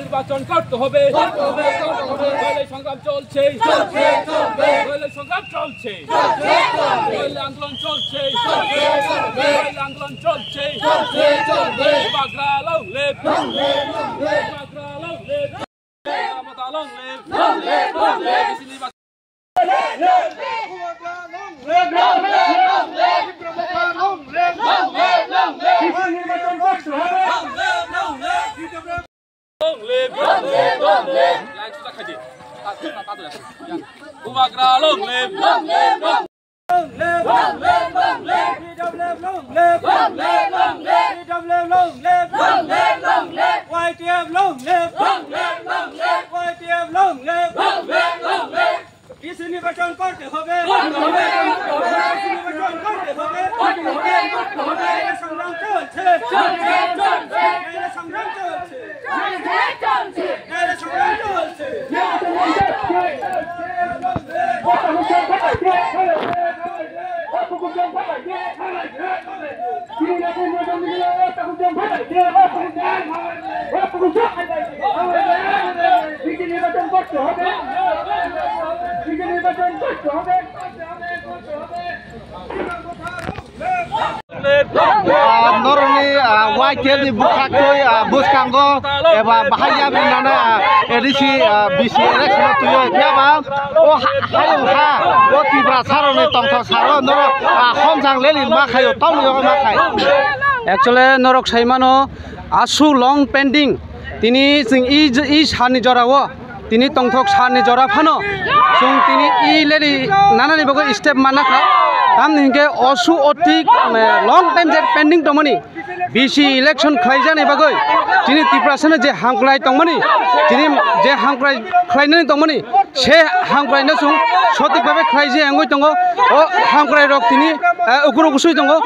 নির্বাচন করতে হবে সংগ্রাম চলছে সংগ্রাম চলছে আন্দোলন চলছে আন্দোলন চলছে নির্বাচন করতে হবে সংগ্রাম চলছে সংগ্রাম চলছে সংগ্রাম চলছে নির্বাচন করতে হবে Noroni YTL ni bukakoi buskango eba bahaya binana edisi bisi election tuyo tiaba o hayo ha o tibra sarone tongthok saro noro homjang leli makhayo tongyo makhai actually norok saimano asu long pending tini sing i sani jorao tini tongthok sani jora phano sung tini i leli nanani bago step manakha tam ninge osu otik long time jet pending tomani BC election khlaijani bagoi tini tiprasana je hangklai tongmani tini je hangklai khlainani tongmani she hangklai na sung sotik babe khlaije angoi tongo o hangklai rok tini ukuru kusui tongo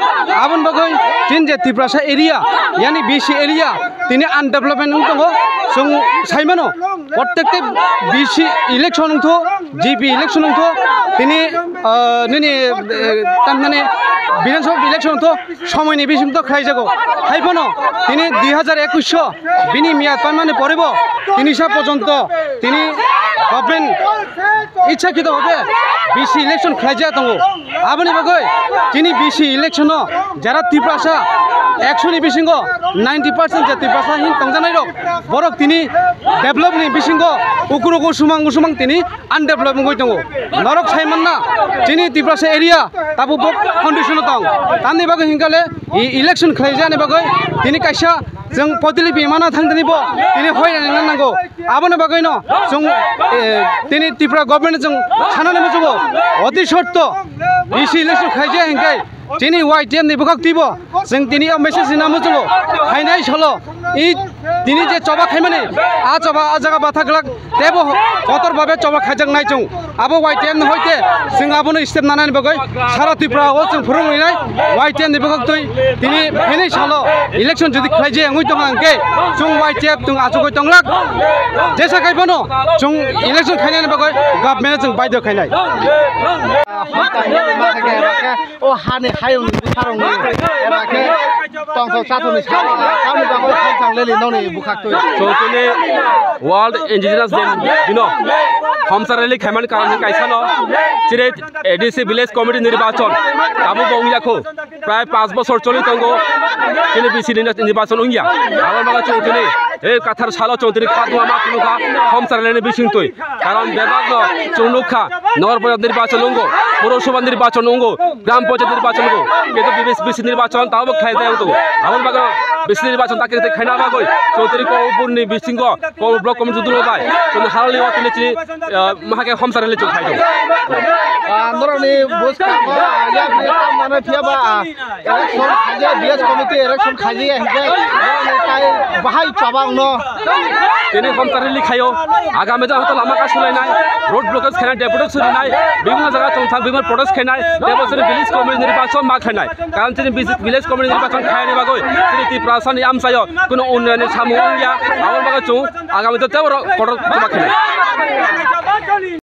abon bagoi tin je tiprasa area yani BC area tini undevelopment tongo sung saimano প্রত্যেকটি BC election তো GP election তো তিনি নিনি তামনে বিধানসভা election তো সময় নি বিসিম তো খাই যাগো হাইফনো তিনি 2021 বিনি মিয়া তামনে পড়িব 3 পর্যন্ত তিনি গভর্নমেন্ট ইচ্ছাকৃত হবে BC ইলেকশন খাই যা দঙ্গ আবনি বাগৈ তিনি BC ইলেকশন যারা ত্রিপ্রাসা 100 ni bisingo 90% jati basa hin tongjanai rok borok tini develop ni bisingo ukuru sumang tini undevelop ngoi tongo norok saimanna tini tiprasa area tabu bok condition tong tani bagai hingale election khlaijani bagai tini kaisa जों पदलि बिमाना थांदनिबो तिनि होयनानै नांगौ आबोनो बागैनो जों तिनि Tripura government जों सानानै mojo अति शर्त BC इलेक्शन खाइजे हेंगाय तिनि YTM नि बखक दिबो जों तिनि मेसेज नामो जों हायनाय सलो इ তিনি যে চবা খাইমানি চবা জায়গা বাথা গলাক তেবো কতর ভাবে চবা খাইজাং নাই চং আবো YTM হইতে जों আবনো স্টেপ নানানি বাগৈ সারা ত্রিপুরা ও जों ফরমইনাই YTM नि বাগক তুই তিনি ফেনি সালো ইলেকশন যদি খাইজে আঙ্গুই দং আংকে जों YTM তুং আচুগৈ দংলাক যেসা খাইবনো जों ইলেকশন খাইনানি বাগৈ গভর্নমেন্ট जों বাইদ খাইনাই ও হানি হায়ং বুখারং এবাকে তংথক সাথনি সালা কামি বাগৈ খাইজাং লেলি ননি বুখাক তুই চৌতনে ওয়ার্ল্ড ইন্ডিজিনাস ডে দিনো हमसाराली खायमान कारण कायसानो जेरै एडिसि विलेज कमिटी निर्वाचन आबो बंगियाखौ प्राय 5 बছর चलि दंगो दिनै बिसि निर्वाचन उंगिया आबार मागा चौतने ए काथार सालो चौतने खादुआ मा पुनुखा हमसाराली बिसिंतै कारण बेबागनो चौनुखा नगर पंचायत निर्वाचन उंगो पौरसभा निर्वाचन उंगो ग्राम पंचायत निर्वाचन उंगो केतो बिसि निर्वाचन ताबो खाय जाय तो आबार मागा बिसि निर्वाचन ताके खायना बागै चौतने को पुरनि बिसिंगो को ब्लक कमिटी दुलो बाय जों हालनि वातिनि माहाके हमसाराली जों खायदो आंदोलननि बुसकांगो या बियाम माने फियाबा इलेक्शन खाजे बीएस कमिटी इलेक्शन खाजे हिजे काय बाहाय चाबांनो दिनै हमसाराली खायो आगामी दा हतो लामा का सुलायनाय रोड ब्लकेज खायनाय डेपुटेड सुलिनाय বিভিন্ন জায়গা চংथां বিভিন্ন प्रटेस्ट खायनाय देबसनि विलेज कमिटी निर्वाचन मा खायनाय कारण दिनै विलेज कमिटी निर्वाचन खायनाय बागै दिनै त्रिपुरानि आमसायो कोनो उन्नयननि सामु उंगिया आबार बागा चौ आगामी दा तेबर कट खायनाय